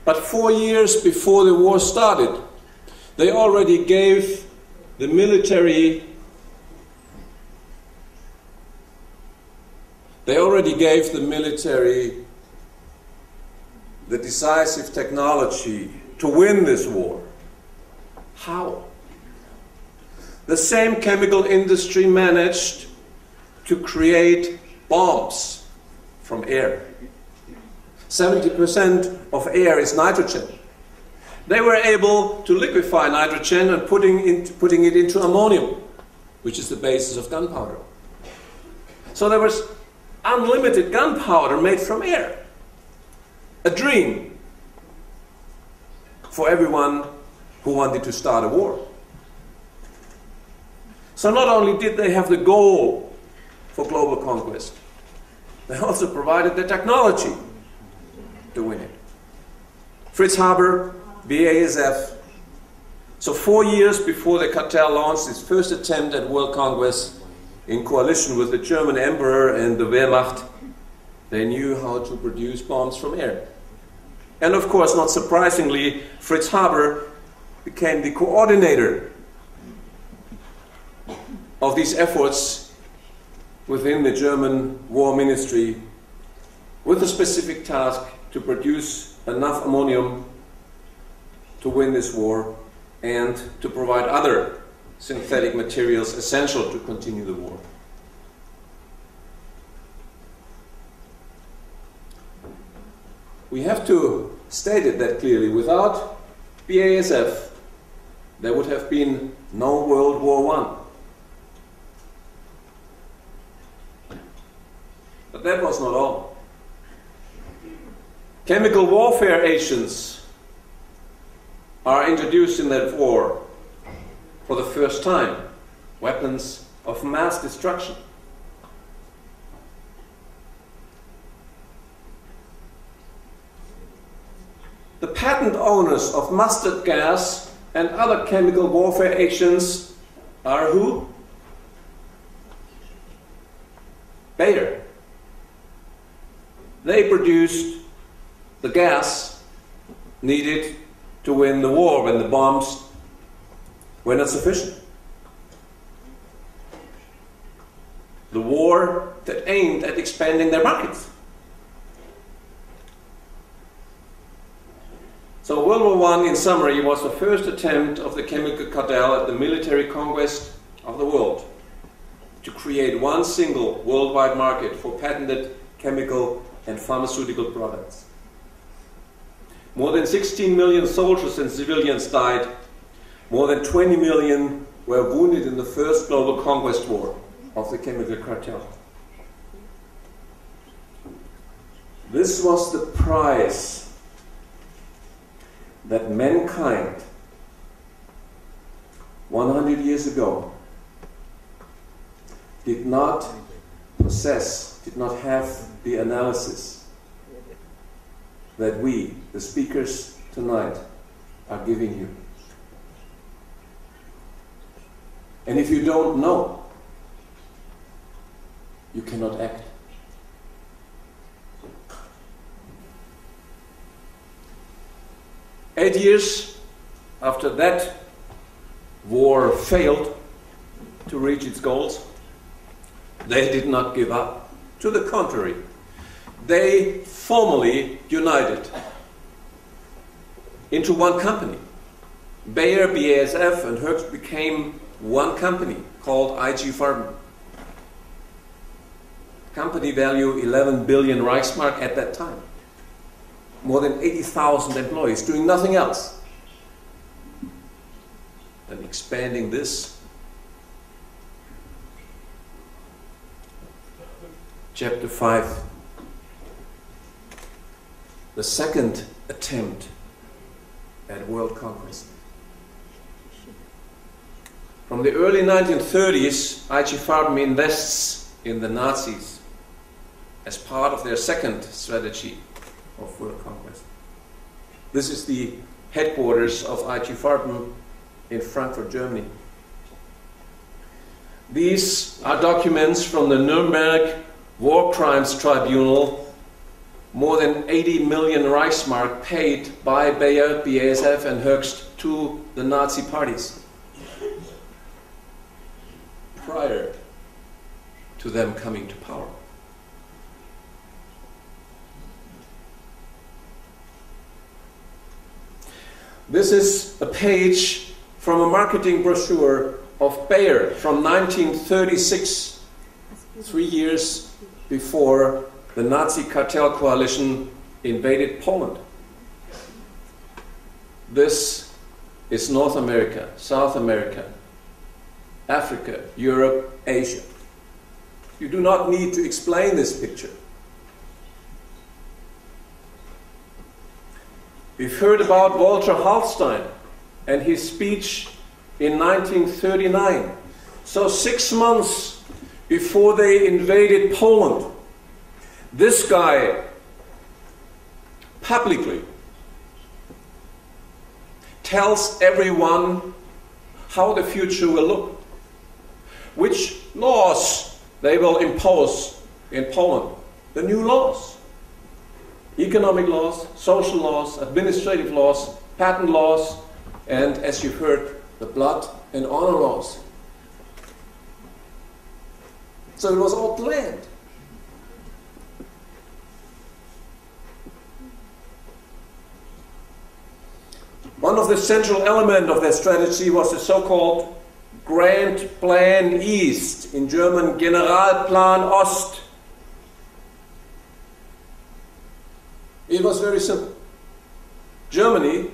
But 4 years before the war started, they already gave the military the decisive technology to win this war. How? The same chemical industry managed to create bombs from air. 70% of air is nitrogen. They were able to liquefy nitrogen and putting it into ammonium, which is the basis of gunpowder. So there was unlimited gunpowder made from air. A dream for everyone who wanted to start a war. So not only did they have the goal for global conquest, they also provided the technology to win it. Fritz Haber, BASF. So 4 years before the cartel launched its first attempt at world conquest, in coalition with the German Emperor and the Wehrmacht, they knew how to produce bombs from air. And of course, not surprisingly, Fritz Haber became the coordinator of these efforts within the German War Ministry, with a specific task to produce enough ammonium to win this war and to provide other synthetic materials essential to continue the war. We have to state it that clearly. Without BASF, there would have been no World War I. But that was not all. Chemical warfare agents are introduced in that war for the first time. Weapons of mass destruction. The patent owners of mustard gas and other chemical warfare agents are who? Bayer. They produced the gas needed to win the war when the bombs were not sufficient. The war that aimed at expanding their markets. So World War I, in summary, was the first attempt of the chemical cartel at the military conquest of the world to create one single worldwide market for patented chemical and pharmaceutical products. More than 16 million soldiers and civilians died. More than 20 million were wounded in the first global conquest war of the chemical cartel. This was the price that mankind 100 years ago did not possess, did not have the analysis that we, the speakers tonight, are giving you. And if you don't know, you cannot act. Eight years after that war failed to reach its goals, they did not give up. To the contrary, they formally united into one company. Bayer, BASF and Hoechst became one company called IG Farben. Company value 11 billion Reichsmark at that time. More than 80,000 employees doing nothing else than expanding this. Chapter 5. The second attempt at world conquest. From the early 1930s, IG Farben invests in the Nazis as part of their second strategy of world conquest. This is the headquarters of IG Farben in Frankfurt, Germany. These are documents from the Nuremberg War Crimes Tribunal more than 80 million Reichsmark paid by Bayer, BASF and Höchst to the Nazi parties prior to them coming to power. This is a page from a marketing brochure of Bayer from 1936, 3 years before the Nazi cartel coalition invaded Poland. This is North America, South America, Africa, Europe, Asia. You do not need to explain this picture. We've heard about Walter Hallstein and his speech in 1939. So 6 months before they invaded Poland, this guy publicly tells everyone how the future will look, which laws they will impose in Poland, the new laws, economic laws, social laws, administrative laws, patent laws, and as you've heard, the blood and honor laws. So it was all planned. One of the central elements of their strategy was the so-called Grand Plan East, in German Generalplan Ost. It was very simple. Germany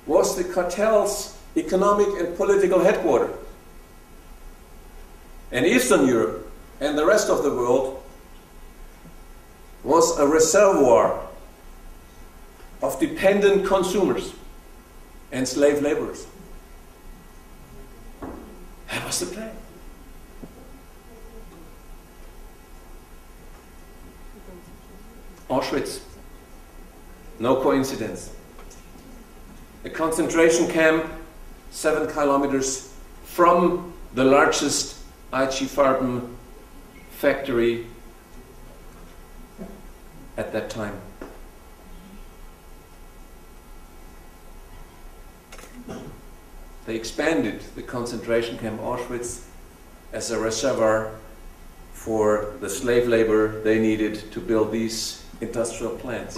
was the cartel's economic and political headquarters. And Eastern Europe and the rest of the world was a reservoir of dependent consumers and slave laborers. That was the plan. Auschwitz. No coincidence. A concentration camp 7 kilometers from the largest IG Farben factory at that time. They expanded the concentration camp Auschwitz as a reservoir for the slave labor they needed to build these industrial plants.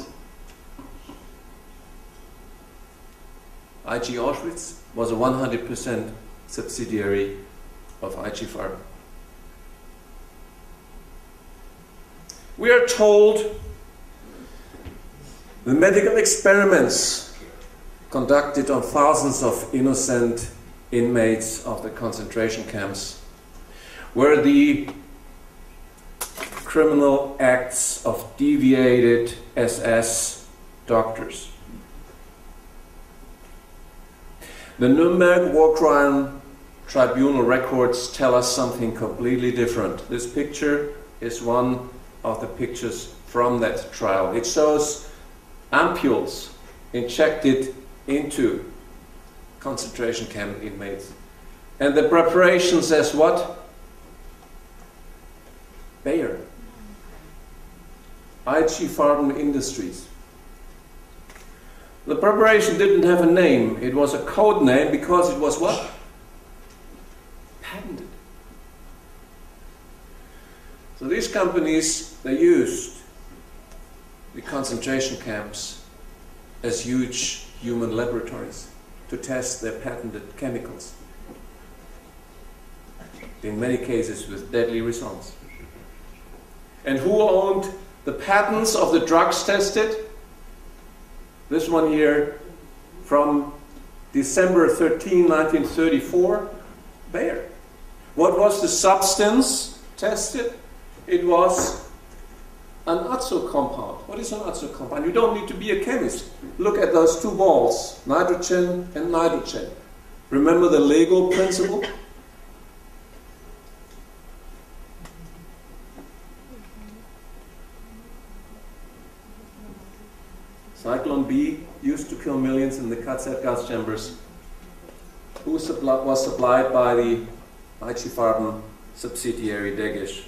IG Auschwitz was a 100% subsidiary of IG Farben. We are told the medical experiments conducted on thousands of innocent inmates of the concentration camps were the criminal acts of deviated SS doctors. The Nuremberg War Crime Tribunal records tell us something completely different. This picture is one of the pictures from that trial. It shows ampules injected into concentration camp inmates. And the preparation says what? Bayer. IG Farben Industries. The preparation didn't have a name. It was a code name because it was what? Patented. So these companies, they used the concentration camps as huge human laboratories to test their patented chemicals. In many cases with deadly results. And who owned the patents of the drugs tested? This one here from December 13, 1934, Bayer. What was the substance tested? It was an azo compound. What is an azo compound? You don't need to be a chemist. Look at those two balls, nitrogen and nitrogen. Remember the Lego principle? Cyclone B used to kill millions in the KZ gas chambers. Who was supplied by the IG Farben subsidiary Degisch.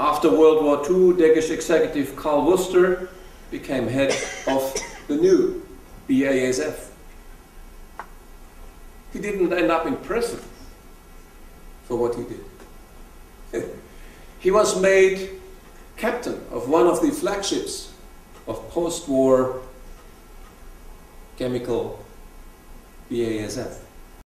After World War II, Danish executive Carl Worcester became head of the new BASF. He didn't end up in prison for what he did. He was made captain of one of the flagships of post-war chemical BASF.